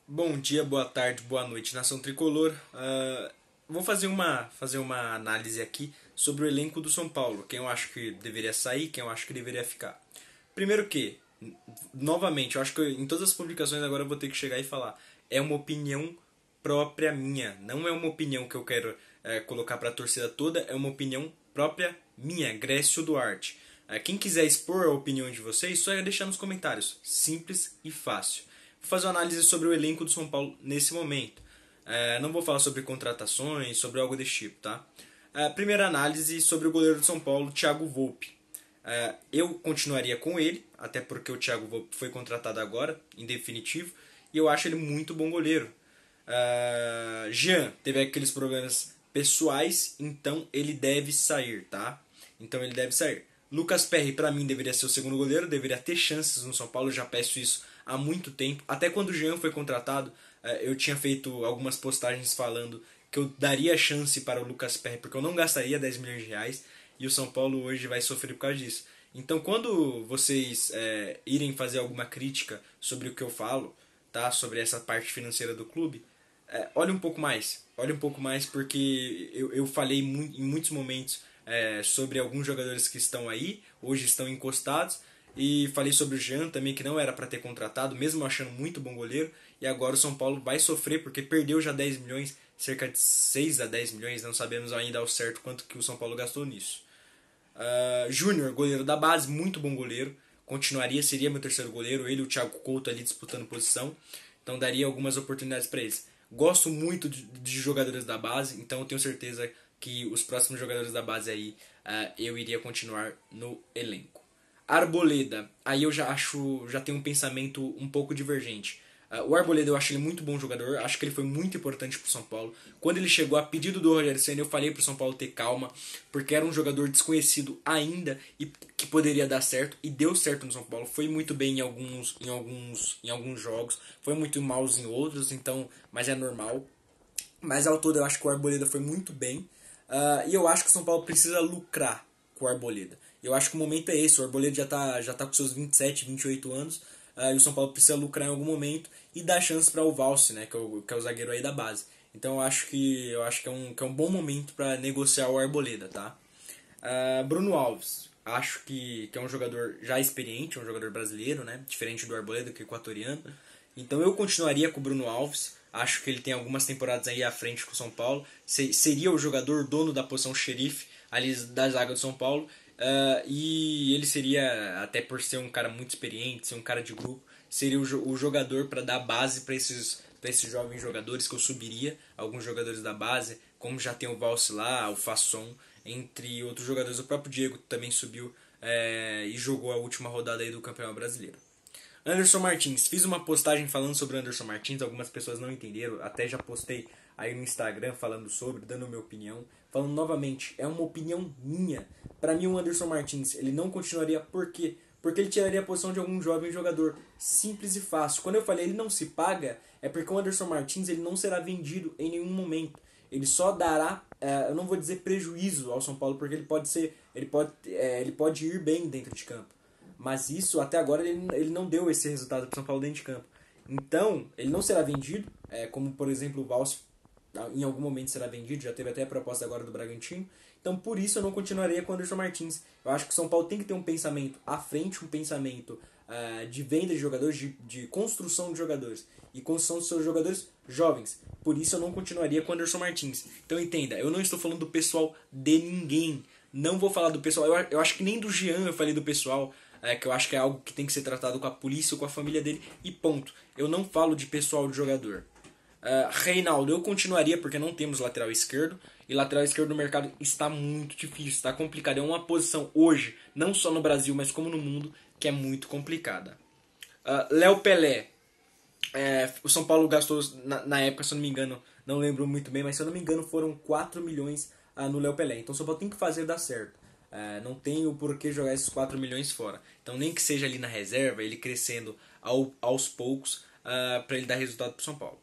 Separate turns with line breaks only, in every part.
Bom dia, boa tarde, boa noite, nação tricolor. Vou fazer uma análise aqui sobre o elenco do São Paulo. Quem eu acho que deveria sair, quem eu acho que deveria ficar. Primeiro que, novamente, eu acho que em todas as publicações agora eu vou ter que chegar e falar. É uma opinião própria minha. Não é uma opinião que eu quero colocar para a torcida toda. É uma opinião própria minha, Grécio Duarte. Quem quiser expor a opinião de vocês, só é deixar nos comentários. Simples e fácil. Vou fazer uma análise sobre o elenco do São Paulo nesse momento. Não vou falar sobre contratações, sobre algo desse tipo, tá? Primeira análise sobre o goleiro do São Paulo, Thiago Volpe. Eu continuaria com ele, até porque o Thiago Volpe foi contratado agora, em definitivo, e eu acho ele muito bom goleiro. Jean teve aqueles problemas pessoais, então ele deve sair, tá? Então ele deve sair. Lucas Perry, pra mim, deveria ser o segundo goleiro, deveria ter chances no São Paulo, eu já peço isso há muito tempo. Até quando o Jean foi contratado, eu tinha feito algumas postagens falando que eu daria chance para o Lucas Perry, porque eu não gastaria 10 milhões de reais, e o São Paulo hoje vai sofrer por causa disso. Então, quando vocês irem fazer alguma crítica sobre o que eu falo, tá, sobre essa parte financeira do clube, olhe um pouco mais. Olhe um pouco mais porque eu falei em muitos momentos sobre alguns jogadores que estão aí, hoje estão encostados, e falei sobre o Jean também, que não era para ter contratado, mesmo achando muito bom goleiro, e agora o São Paulo vai sofrer porque perdeu já 10 milhões, cerca de 6 a 10 milhões, não sabemos ainda ao certo quanto que o São Paulo gastou nisso. Júnior, goleiro da base, muito bom goleiro. Continuaria, seria meu terceiro goleiro. Ele e o Thiago Couto ali disputando posição. Então daria algumas oportunidades para eles. Gosto muito de jogadores da base, então eu tenho certeza que os próximos jogadores da base aí eu iria continuar no elenco. Arboleda, aí eu já tenho um pensamento um pouco divergente. O Arboleda eu acho ele muito bom jogador, acho que ele foi muito importante pro São Paulo. Quando ele chegou a pedido do Rogério Ceni, eu falei pro São Paulo ter calma, porque era um jogador desconhecido ainda e que poderia dar certo, e deu certo no São Paulo. Foi muito bem em alguns jogos, foi muito mal em outros, então, mas é normal. Mas ao todo eu acho que o Arboleda foi muito bem. E eu acho que o São Paulo precisa lucrar com o Arboleda. Eu acho que o momento é esse. O Arboleda já tá com seus 27, 28 anos. E o São Paulo precisa lucrar em algum momento e dar chance para o Valse, né, que é o zagueiro aí da base. Então eu acho que é um bom momento para negociar o Arboleda, tá? Bruno Alves. Acho que é um jogador já experiente, um jogador brasileiro, né? Diferente do Arboleda, que é equatoriano. Então eu continuaria com o Bruno Alves. Acho que ele tem algumas temporadas aí à frente com o São Paulo. Seria o jogador dono da posição xerife ali da zaga do São Paulo. E ele seria, até por ser um cara muito experiente, ser um cara de grupo, seria o jogador para dar base para esses jovens jogadores que eu subiria. Alguns jogadores da base, como já tem o Valse lá, o Fasson, entre outros jogadores. O próprio Diego também subiu e jogou a última rodada aí do Campeonato Brasileiro. Anderson Martins, fiz uma postagem falando sobre o Anderson Martins, algumas pessoas não entenderam, até já postei aí no Instagram falando sobre, dando a minha opinião. Falando novamente, é uma opinião minha. Para mim o Anderson Martins, ele não continuaria por quê? Porque ele tiraria a posição de algum jovem jogador. Simples e fácil. Quando eu falei ele não se paga, é porque o Anderson Martins ele não será vendido em nenhum momento. Ele só dará, eu não vou dizer prejuízo ao São Paulo, porque ele pode ir bem dentro de campo. Mas isso, até agora, ele não deu esse resultado para o São Paulo dentro de campo. Então, ele não será vendido, como, por exemplo, o Valls em algum momento será vendido, já teve até a proposta agora do Bragantino. Então, por isso, eu não continuaria com o Anderson Martins. Eu acho que o São Paulo tem que ter um pensamento à frente, um pensamento de venda de jogadores, de construção de jogadores. E construção dos seus jogadores jovens. Por isso, eu não continuaria com o Anderson Martins. Então, entenda, eu não estou falando do pessoal de ninguém. Não vou falar do pessoal. Eu acho que nem do Jean eu falei do pessoal. Que eu acho que é algo que tem que ser tratado com a polícia ou com a família dele. E ponto. Eu não falo de pessoal de jogador. Reinaldo, eu continuaria porque não temos lateral esquerdo. E lateral esquerdo no mercado está muito difícil, está complicado. É uma posição hoje, não só no Brasil, mas como no mundo, que é muito complicada. Léo Pelé. O São Paulo gastou, na época, se eu não me engano, não lembro muito bem, mas se eu não me engano foram 4 milhões no Léo Pelé. Então o São Paulo tem que fazer dar certo. Não tem o porquê jogar esses 4 milhões fora. Então nem que seja ali na reserva, ele crescendo aos poucos para ele dar resultado para o São Paulo.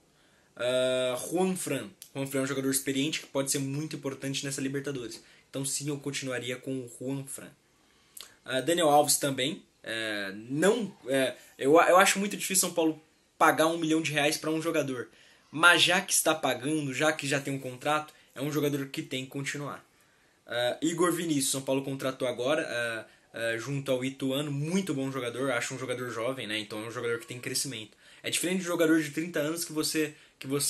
Juan Fran. Juan Fran é um jogador experiente que pode ser muito importante nessa Libertadores. Então sim, eu continuaria com o Juan Fran. Daniel Alves também. Eu acho muito difícil São Paulo pagar R$ 1 milhão para um jogador. Mas já que está pagando, já que já tem um contrato, é um jogador que tem que continuar. Igor Vinícius, São Paulo contratou agora, junto ao Ituano, muito bom jogador, acho um jogador jovem, né? Então é um jogador que tem crescimento. É diferente de um jogador de 30 anos que você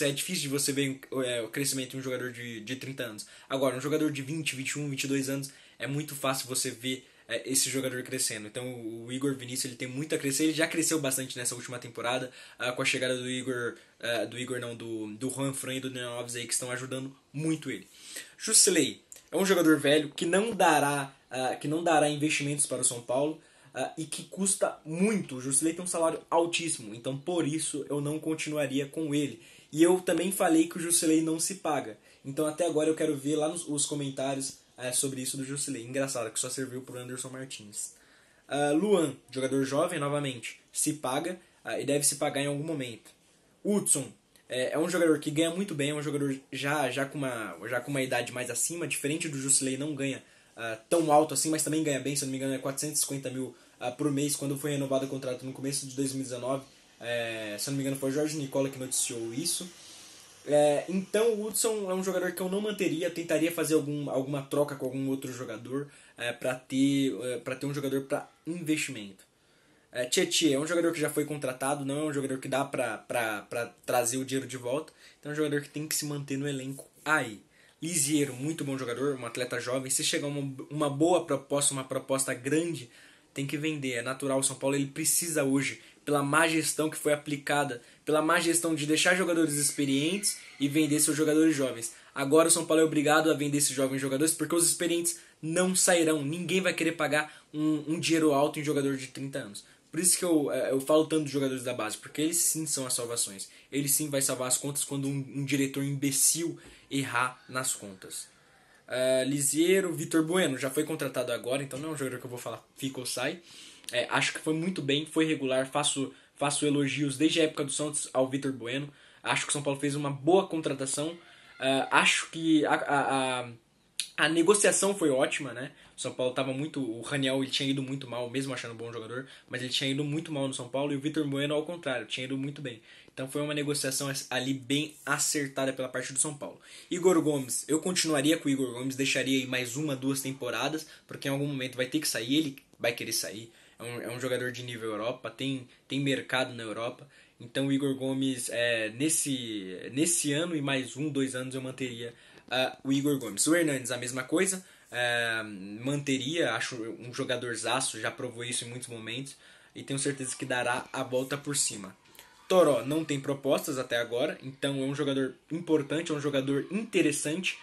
é difícil de você ver o crescimento de um jogador de 30 anos. Agora, um jogador de 20, 21, 22 anos é muito fácil você ver esse jogador crescendo. Então o Igor Vinícius ele tem muito a crescer, ele já cresceu bastante nessa última temporada, com a chegada do Juan Fran e do Daniel Alves aí, que estão ajudando muito ele. Jusilei é um jogador velho que não dará investimentos para o São Paulo, e que custa muito. O Jusilei tem um salário altíssimo, então por isso eu não continuaria com ele. E eu também falei que o Jusilei não se paga. Então até agora eu quero ver lá nos comentários sobre isso do Jusilei. Engraçado, que só serviu pro Anderson Martins. Luan, jogador jovem, novamente, se paga e deve se pagar em algum momento. Hudson é um jogador que ganha muito bem, é um jogador já com uma idade mais acima, diferente do Jusilei, não ganha tão alto assim, mas também ganha bem, se eu não me engano é 450 mil por mês, quando foi renovado o contrato no começo de 2019, se eu não me engano foi o Jorge Nicola que noticiou isso. Então o Hudson é um jogador que eu não manteria, tentaria fazer alguma troca com algum outro jogador para ter um jogador para investimento. Tietê é um jogador que já foi contratado, não é um jogador que dá pra trazer o dinheiro de volta, então é um jogador que tem que se manter no elenco aí. Lisiero, muito bom jogador, um atleta jovem, se chegar uma boa proposta, uma proposta grande, tem que vender, é natural. O São Paulo ele precisa hoje, pela má gestão que foi aplicada, pela má gestão de deixar jogadores experientes e vender seus jogadores jovens. Agora o São Paulo é obrigado a vender esses jovens jogadores porque os experientes não sairão, ninguém vai querer pagar um dinheiro alto em jogador de 30 anos. Por isso que eu falo tanto dos jogadores da base, porque eles sim são as salvações. Eles sim vai salvar as contas quando um diretor imbecil errar nas contas. Lisiero, Vitor Bueno, já foi contratado agora, então não é um jogador que eu vou falar fica ou sai. Acho que foi muito bem, foi regular, faço elogios desde a época do Santos ao Vitor Bueno. Acho que o São Paulo fez uma boa contratação. Acho que a negociação foi ótima, né? O São Paulo estava muito... O Raniel ele tinha ido muito mal, mesmo achando um bom jogador, mas ele tinha ido muito mal no São Paulo, e o Vitor Bueno, ao contrário, tinha ido muito bem. Então foi uma negociação ali bem acertada pela parte do São Paulo. Igor Gomes, eu continuaria com o Igor Gomes, deixaria aí mais 1, 2 temporadas, porque em algum momento vai ter que sair, ele vai querer sair. É um jogador de nível Europa, tem mercado na Europa. Então o Igor Gomes, nesse ano e mais 1, 2 anos eu manteria o Igor Gomes. O Hernandes, a mesma coisa, manteria, acho um jogadorzaço, já provou isso em muitos momentos, e tenho certeza que dará a volta por cima. Toró não tem propostas até agora, então é um jogador importante, é um jogador interessante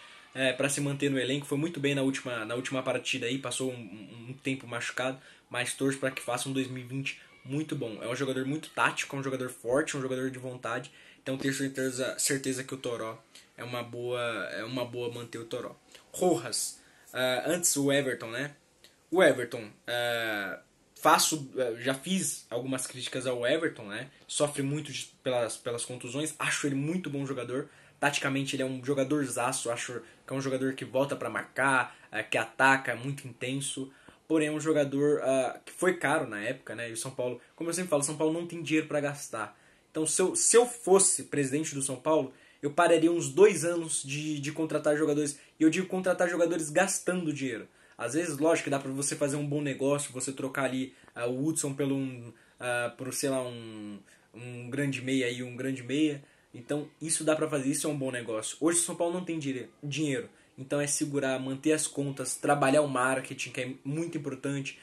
para se manter no elenco. Foi muito bem na última partida aí, passou um tempo machucado, mas torço para que faça um 2020 muito bom. É um jogador muito tático, é um jogador forte, é um jogador de vontade, então tenho certeza que o Toró é uma boa manter o Toró. Rojas, antes o Everton, né? O Everton, já fiz algumas críticas ao Everton, né? Sofre muito pelas contusões, acho ele muito bom jogador. Taticamente ele é um jogadorzaço, acho que é um jogador que volta para marcar, que ataca, muito intenso. Porém é um jogador que foi caro na época, né? E o São Paulo, como eu sempre falo, o São Paulo não tem dinheiro para gastar. Então se eu fosse presidente do São Paulo, eu pararia uns 2 anos de contratar jogadores. E eu digo contratar jogadores gastando dinheiro. Às vezes, lógico que dá pra você fazer um bom negócio, você trocar ali o Hudson por sei lá, um grande meia e um grande meia. Então, isso dá pra fazer, isso é um bom negócio. Hoje o São Paulo não tem dinheiro. Então é segurar, manter as contas, trabalhar o marketing, que é muito importante.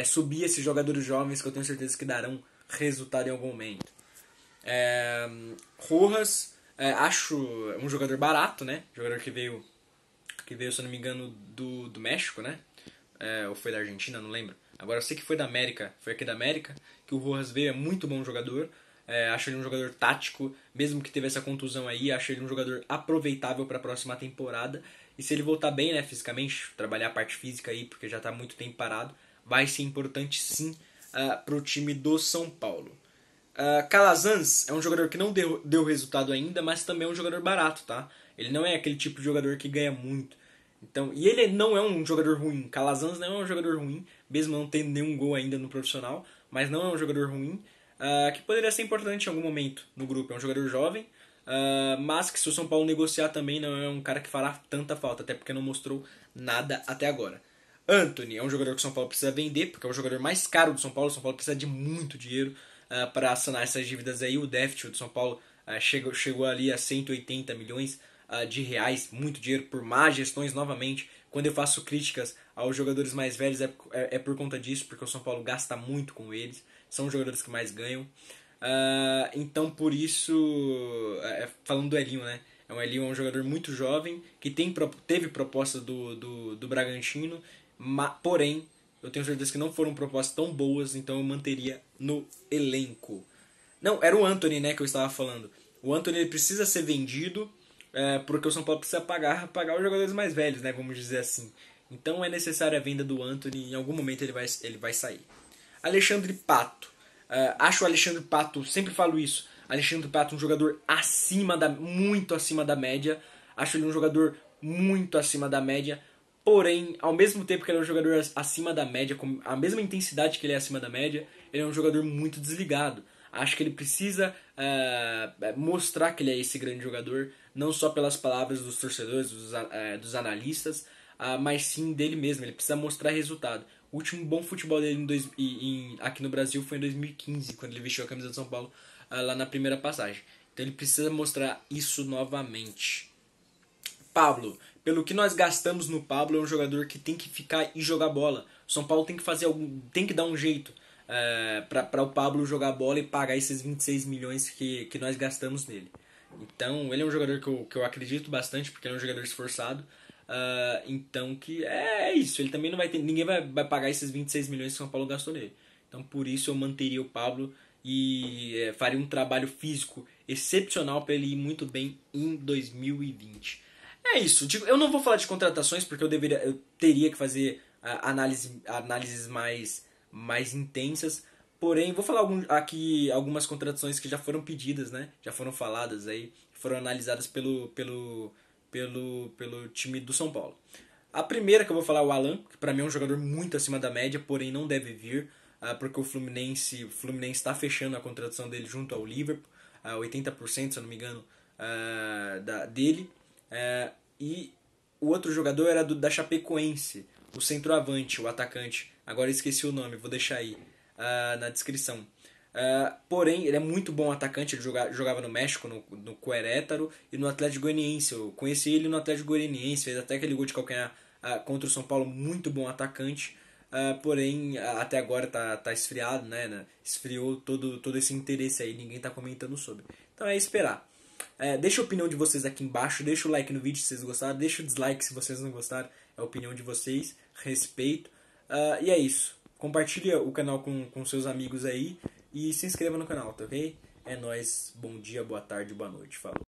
Subir esses jogadores jovens que eu tenho certeza que darão resultado em algum momento. Rojas, acho um jogador barato, né? Jogador que veio, se eu não me engano, do México, né? Ou foi da Argentina, não lembro. Agora eu sei que foi da América, foi aqui da América, que o Rojas veio, é muito bom jogador. Acho ele um jogador tático, mesmo que teve essa contusão aí, acho ele um jogador aproveitável para a próxima temporada. E se ele voltar bem, né, fisicamente, trabalhar a parte física aí, porque já está muito tempo parado, vai ser importante sim para o time do São Paulo. Calazans é um jogador que não deu resultado ainda, mas também é um jogador barato, tá? Ele não é aquele tipo de jogador que ganha muito. Então, e ele não é um jogador ruim. Calazans não é um jogador ruim, mesmo não tendo nenhum gol ainda no profissional, mas não é um jogador ruim. que poderia ser importante em algum momento no grupo. É um jogador jovem, mas que se o São Paulo negociar também não é um cara que fará tanta falta, até porque não mostrou nada até agora. Antony é um jogador que o São Paulo precisa vender, porque é o jogador mais caro do São Paulo. O São Paulo precisa de muito dinheiro para sanar essas dívidas aí. O déficit do São Paulo chegou ali a 180 milhões de reais, muito dinheiro por más gestões novamente. Quando eu faço críticas aos jogadores mais velhos é por conta disso, porque o São Paulo gasta muito com eles, são os jogadores que mais ganham. Então por isso, falando do Elinho, né? O Elinho é um jogador muito jovem, que teve proposta do Bragantino, porém eu tenho certeza que não foram propostas tão boas, então eu manteria no elenco. Não, era o Antony, né, que eu estava falando. O Antony ele precisa ser vendido, porque o São Paulo precisa pagar os jogadores mais velhos, né, vamos dizer assim. Então é necessária a venda do Antony e em algum momento ele vai sair. Alexandre Pato. Acho o Alexandre Pato, sempre falo isso, Alexandre Pato um jogador muito acima da média. Acho ele um jogador muito acima da média. Porém, ao mesmo tempo que ele é um jogador acima da média, com a mesma intensidade que ele é acima da média, ele é um jogador muito desligado. Acho que ele precisa mostrar que ele é esse grande jogador, não só pelas palavras dos torcedores, dos analistas, mas sim dele mesmo. Ele precisa mostrar resultado. O último bom futebol dele aqui no Brasil foi em 2015, quando ele vestiu a camisa do São Paulo lá na primeira passagem. Então ele precisa mostrar isso novamente. Pablo, pelo que nós gastamos no Pablo, é um jogador que tem que ficar e jogar bola. O São Paulo tem que tem que dar um jeito para o Pablo jogar bola e pagar esses 26 milhões que nós gastamos nele. Então ele é um jogador que eu acredito bastante, porque ele é um jogador esforçado. Então que é isso, ele também não vai ter, ninguém vai pagar esses 26 milhões que o São Paulo gastou nele. Então por isso eu manteria o Pablo e faria um trabalho físico excepcional para ele ir muito bem em 2020. É isso, eu não vou falar de contratações porque eu teria que fazer análises mais intensas. Porém, vou falar aqui algumas contratações que já foram pedidas, né? Já foram faladas aí, foram analisadas pelo time do São Paulo. A primeira que eu vou falar é o Alan, que para mim é um jogador muito acima da média, porém não deve vir, porque o Fluminense está fechando a contratação dele junto ao Liverpool, 80%, se eu não me engano, dele. E o outro jogador era da Chapecoense, o centroavante, o atacante. Agora esqueci o nome, vou deixar aí na descrição. Porém, ele é muito bom atacante, ele jogava no México, no Querétaro e no Atlético Goianiense. Eu conheci ele no Atlético Goianiense, fez até aquele gol de calcanhar contra o São Paulo, muito bom atacante. Porém, até agora tá esfriado, né? Esfriou todo esse interesse aí, ninguém tá comentando sobre. Então é esperar. Deixa a opinião de vocês aqui embaixo, deixa o like no vídeo se vocês gostaram, deixa o dislike se vocês não gostaram, é a opinião de vocês, respeito. E é isso. Compartilha o canal com seus amigos aí e se inscreva no canal, tá ok? É nóis, bom dia, boa tarde, boa noite, falou.